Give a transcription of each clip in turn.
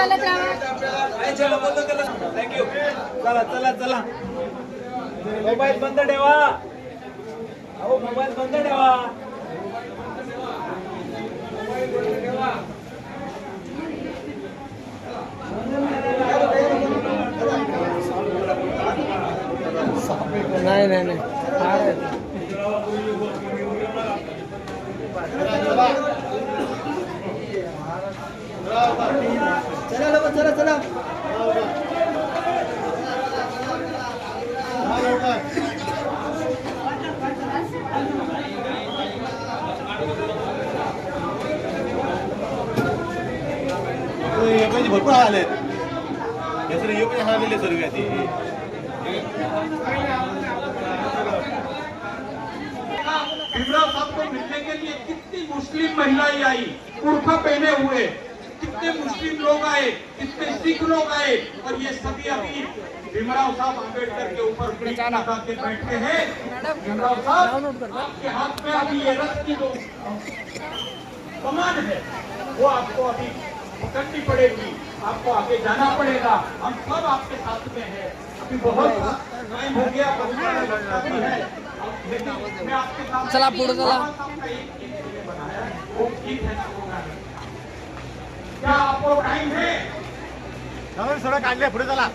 चालत राहा. थँक्यू. चला चला चला. मोबाईल बंद ठेवा. अहो मोबाईल बंद ठेवा. नाही नाही नाही चला चला चला. भरपूर आले आलेले सर्व भीमराव साहब को मिलने के लिए कितनी मुस्लिम महिलाएं आई, बुर्का पहने हुए, कितने मुस्लिम लोग आए, कितने सिख लोग आए, और ये सभी अभी भीमराव साहब अम्बेडकर के ऊपर लगा के बैठे हैं. भीमराव साहब, आपके हाथ में अभी ये रथ की जो कमान है वो आपको अभी पकड़नी पड़ेगी, आपको आगे जाना पड़ेगा. हम सब आपके साथ में हैं. अभी बहुत टाइम हो गया, मैं आपके साथ चला पुढे चला. क्या आपको टाइम है? सगळं काढले पुढे चला.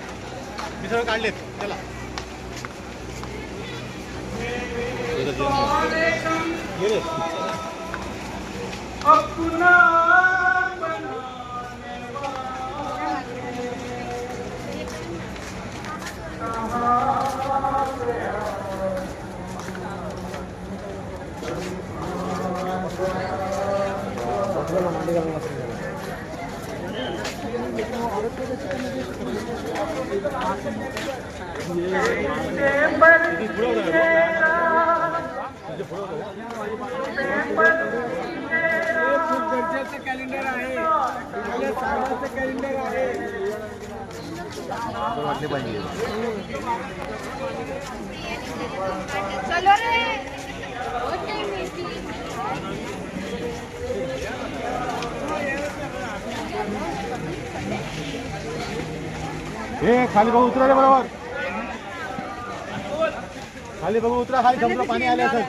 मी सगळं काढलेत. चला अपना कॅलेंडर आहे. कॅलेंडर आहे. वाटले पाहिजे. चलो रे. हे खाली बघू उतरा रे बरोबर. खाली बघू उतरा. खाली समुद्र पाणी आले असं.